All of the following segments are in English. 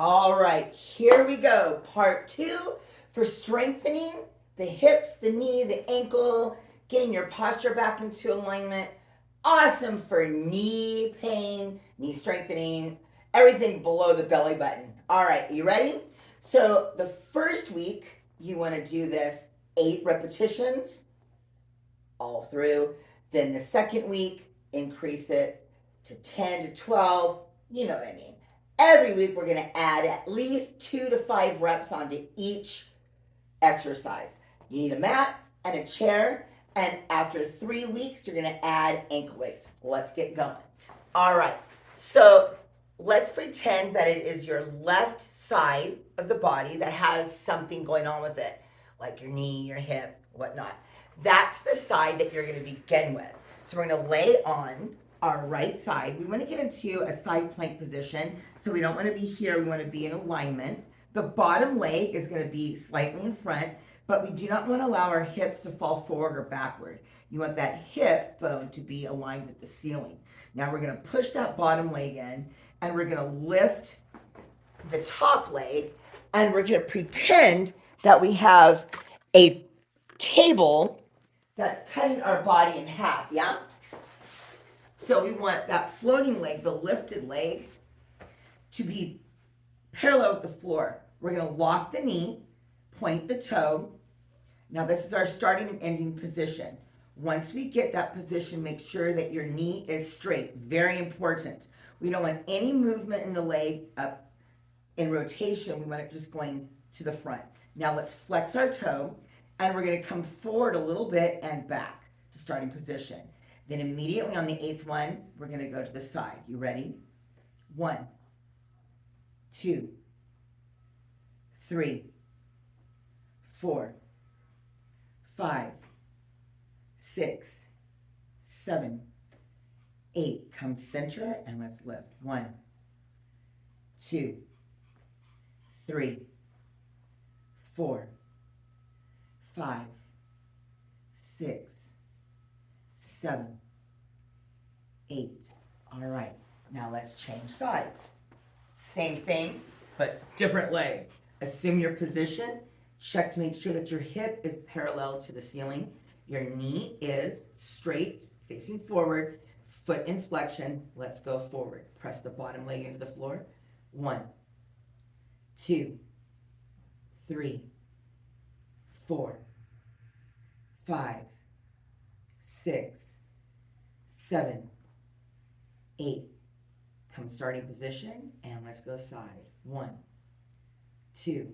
All right, here we go. Part two for strengthening the hips, the knee, the ankle, getting your posture back into alignment. Awesome for knee pain, knee strengthening, everything below the belly button. All right, you ready? So, the first week, you want to do this 8 repetitions all through. Then the second week, increase it to 10 to 12. You know what I mean. Every week, we're going to add at least 2 to 5 reps onto each exercise. You need a mat and a chair. And after 3 weeks, you're going to add ankle weights. Let's get going. All right. So let's pretend that it is your left side of the body that has something going on with it, like your knee, your hip, whatnot. That's the side that you're going to begin with. So we're going to lay on our right side. We want to get into a side plank position. So we don't want to be here. We want to be in alignment. The bottom leg is going to be slightly in front, but we do not want to allow our hips to fall forward or backward. You want that hip bone to be aligned with the ceiling. Now we're going to push that bottom leg in, and we're going to lift the top leg, and we're going to pretend that we have a table that's cutting our body in half, yeah? So we want that floating leg, the lifted leg, to be parallel with the floor. We're going to lock the knee, point the toe. Now this is our starting and ending position. Once we get that position, make sure that your knee is straight. Very important. We don't want any movement in the leg up in rotation. We want it just going to the front. Now let's flex our toe, and we're going to come forward a little bit and back to starting position. Then immediately on the 8th one, we're going to go to the side. You ready? 1, 2, 3, 4, 5, 6, 7, 8. Come center and let's lift. 1, 2, 3, 4, 5, 6, 7, 8. All right, now let's change sides. Same thing, but different leg. Assume your position. Check to make sure that your hip is parallel to the ceiling. Your knee is straight, facing forward. Foot in flexion. Let's go forward. Press the bottom leg into the floor. 1, 2, 3, 4, 5, 6, 7, 8. Come starting position, and let's go side. 1, 2,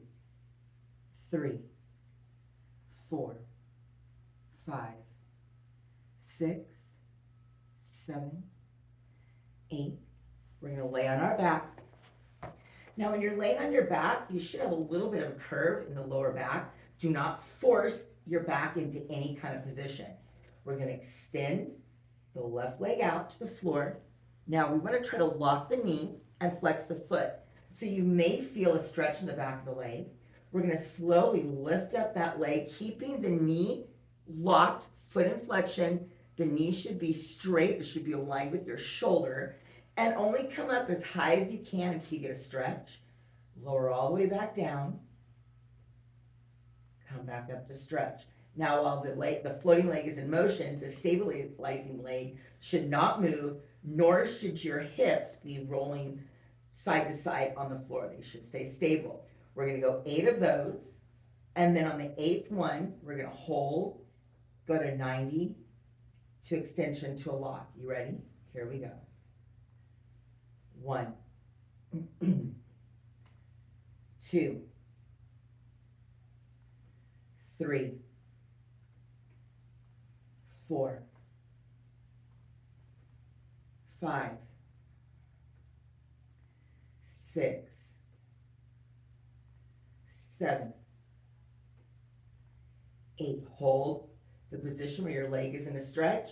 3, 4, 5, 6, 7, 8. We're going to lay on our back. Now, when you're laying on your back, you should have a little bit of a curve in the lower back. Do not force your back into any kind of position. We're going to extend the left leg out to the floor. Now, we want to try to lock the knee and flex the foot. So you may feel a stretch in the back of the leg. We're going to slowly lift up that leg, keeping the knee locked, foot in flexion. The knee should be straight. It should be aligned with your shoulder. And only come up as high as you can until you get a stretch. Lower all the way back down. Come back up to stretch. Now, while the floating leg is in motion, the stabilizing leg should not move, nor should your hips be rolling side to side on the floor. They should stay stable. We're going to go 8 of those. And then on the 8th one, we're going to hold, go to 90 to extension to a lock. You ready? Here we go. 1, 2, 3, 4, 5, 6, 7, 8. Hold the position where your leg is in a stretch.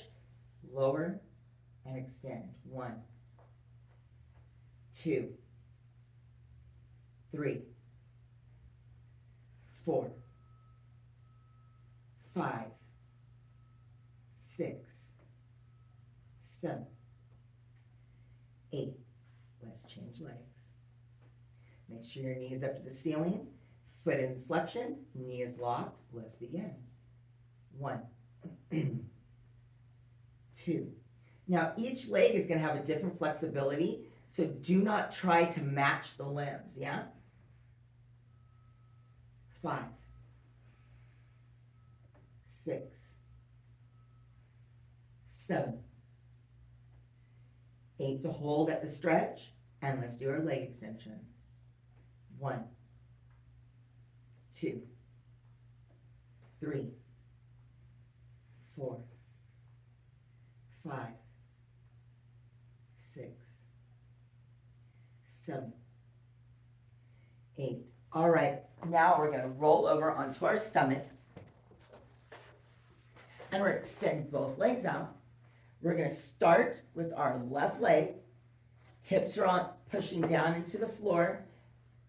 Lower and extend. 1, 2, 3, 4, 5, 6, 7, 8. Let's change legs. Make sure your knee is up to the ceiling. Foot in flexion, knee is locked. Let's begin. 1, 2. Now each leg is going to have a different flexibility, so do not try to match the limbs, yeah? 5, 6, 7, 8 to hold at the stretch, and let's do our leg extension. 1, 2, 3, 4, 5, 6, 7, 8. All right, now we're going to roll over onto our stomach. And we're going to extend both legs out. We're going to start with our left leg. Hips are on, pushing down into the floor.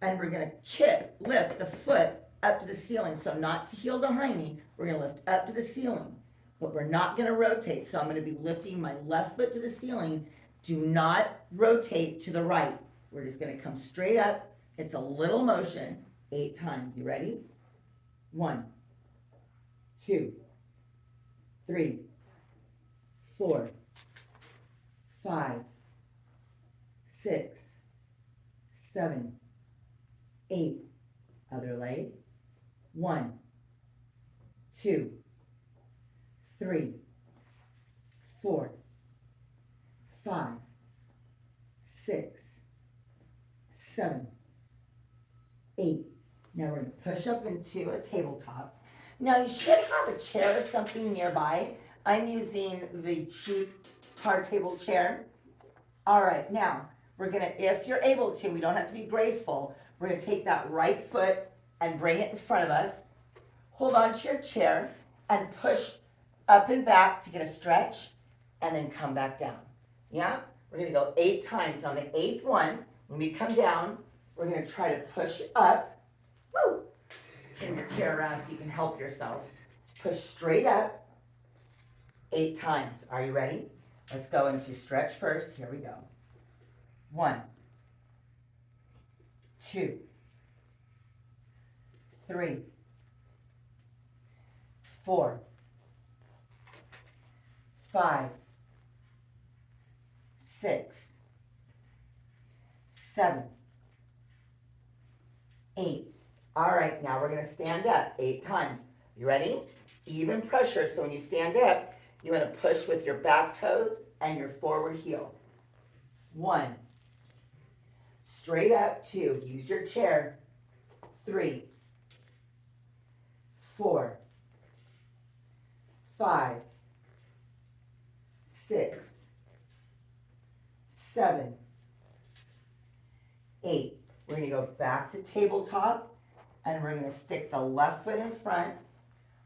And we're going to lift the foot up to the ceiling. So not to heel to high knee. We're going to lift up to the ceiling. But we're not going to rotate. So I'm going to be lifting my left foot to the ceiling. Do not rotate to the right. We're just going to come straight up. It's a little motion. 8 times. You ready? 1, 2, 3, 4, 5, 6, 7, 8. Other leg. 1, 2, 3, 4, 5, 6, 7, 8. Now we're going to push up into a tabletop. Now you should have a chair or something nearby. I'm using the cheap car table chair. All right, now we're going to, if you're able to, we don't have to be graceful, we're going to take that right foot and bring it in front of us. Hold on to your chair and push up and back to get a stretch and then come back down. Yeah? We're going to go 8 times. On the 8th one, when we come down, we're going to try to push up. Woo! Turn your chair around so you can help yourself. Push straight up 8 times. Are you ready? Let's go into stretch first. Here we go. 1, 2, 3, 4, 5, 6, 7, 8. All right, now we're going to stand up 8 times. You ready? Even pressure. So when you stand up, you want to push with your back toes and your forward heel. 1. Straight up. 2. Use your chair. 3, 4, 5, 6, 7, 8. We're going to go back to tabletop. And we're going to stick the left foot in front.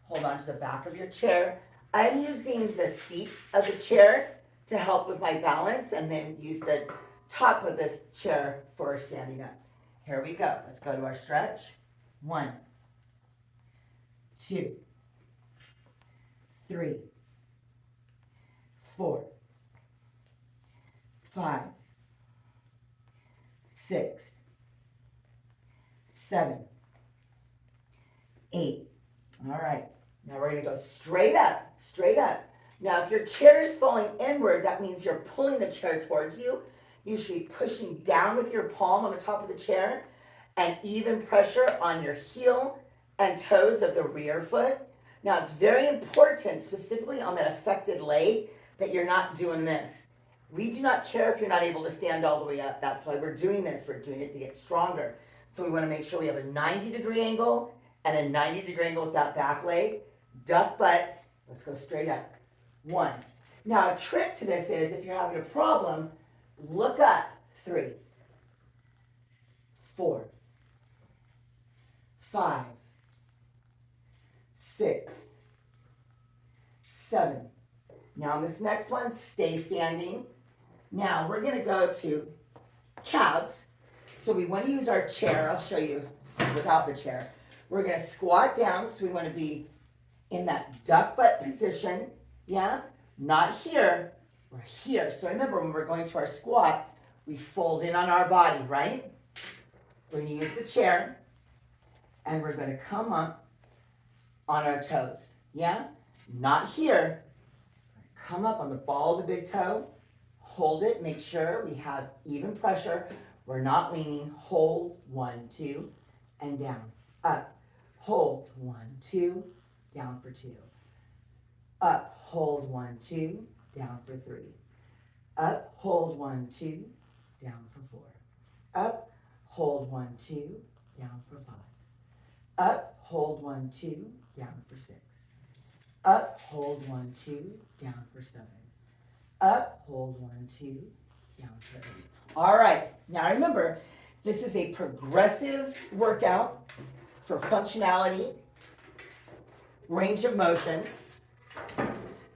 Hold on to the back of your chair. I'm using the seat of the chair to help with my balance, and then use the top of this chair for standing up. Here we go. Let's go to our stretch. 1, 2, 3, 4, 5, 6, 7, 8. All right. Now we're going to go straight up, straight up. Now if your chair is falling inward, that means you're pulling the chair towards you. You should be pushing down with your palm on the top of the chair and even pressure on your heel and toes of the rear foot. Now it's very important, specifically on that affected leg, that you're not doing this. We do not care if you're not able to stand all the way up. That's why we're doing this. We're doing it to get stronger. So we want to make sure we have a 90-degree angle and a 90-degree angle with that back leg. Duck butt. Let's go straight up. 1. Now a trick to this is, if you're having a problem, look up. 3, 4, 5, 6, 7. Now on this next one, stay standing. Now we're going to go to calves. So we want to use our chair. I'll show you without the chair. We're going to squat down. So we want to be in that duck butt position. Yeah? Not here. We're here. So remember, when we're going to our squat, we fold in on our body, right? We're going to use the chair, and we're going to come up on our toes. Yeah? Not here. Come up on the ball of the big toe. Hold it. Make sure we have even pressure. We're not leaning. Hold, 1, 2, and down. Up. Hold, 1, 2, down for 2. Up. Hold, 1, 2, down for 3. Up. Hold, 1, 2, down for 4. Up. Hold, 1, 2, down for 5. Up. Hold, 1, 2, down for 6. Up. Hold, 1, 2, down for 7. Up, hold, 1, 2, down for 8. All right, now remember, this is a progressive workout for functionality, range of motion.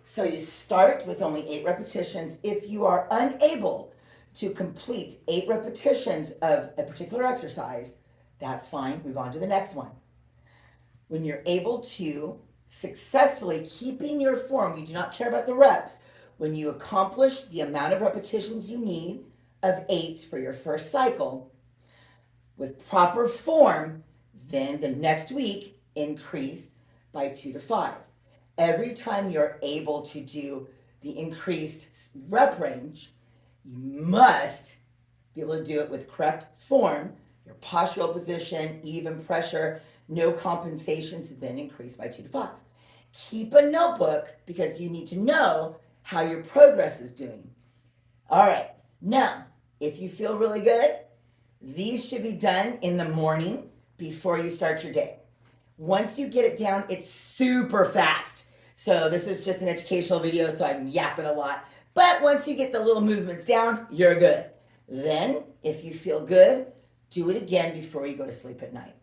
So you start with only 8 repetitions. If you are unable to complete 8 repetitions of a particular exercise, that's fine. Move on to the next one. When you're able to successfully keeping your form, you do not care about the reps. When you accomplish the amount of repetitions you need of 8 for your first cycle with proper form, then the next week increase by 2 to 5. Every time you're able to do the increased rep range, you must be able to do it with correct form, your postural position, even pressure, no compensations, then increase by 2 to 5. Keep a notebook because you need to know how your progress is doing. All right, now, if you feel really good, these should be done in the morning before you start your day. Once you get it down, it's super fast. So this is just an educational video, so I'm yapping a lot. But once you get the little movements down, you're good. Then, if you feel good, do it again before you go to sleep at night.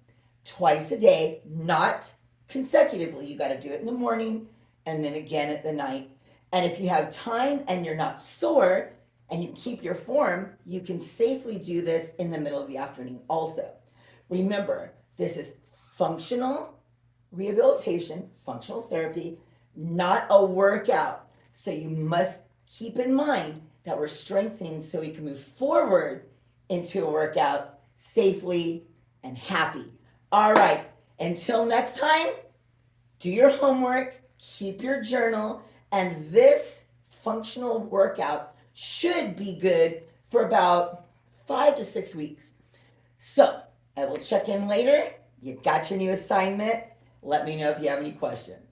Twice a day, not consecutively. You got to do it in the morning and then again at the night. And if you have time and you're not sore and you keep your form, you can safely do this in the middle of the afternoon also. Remember, this is functional rehabilitation, functional therapy, not a workout. So you must keep in mind that we're strengthening so we can move forward into a workout safely and happy. All right, until next time, do your homework, keep your journal, and this functional workout should be good for about 5 to 6 weeks. So I will check in later. You got your new assignment. Let me know if you have any questions.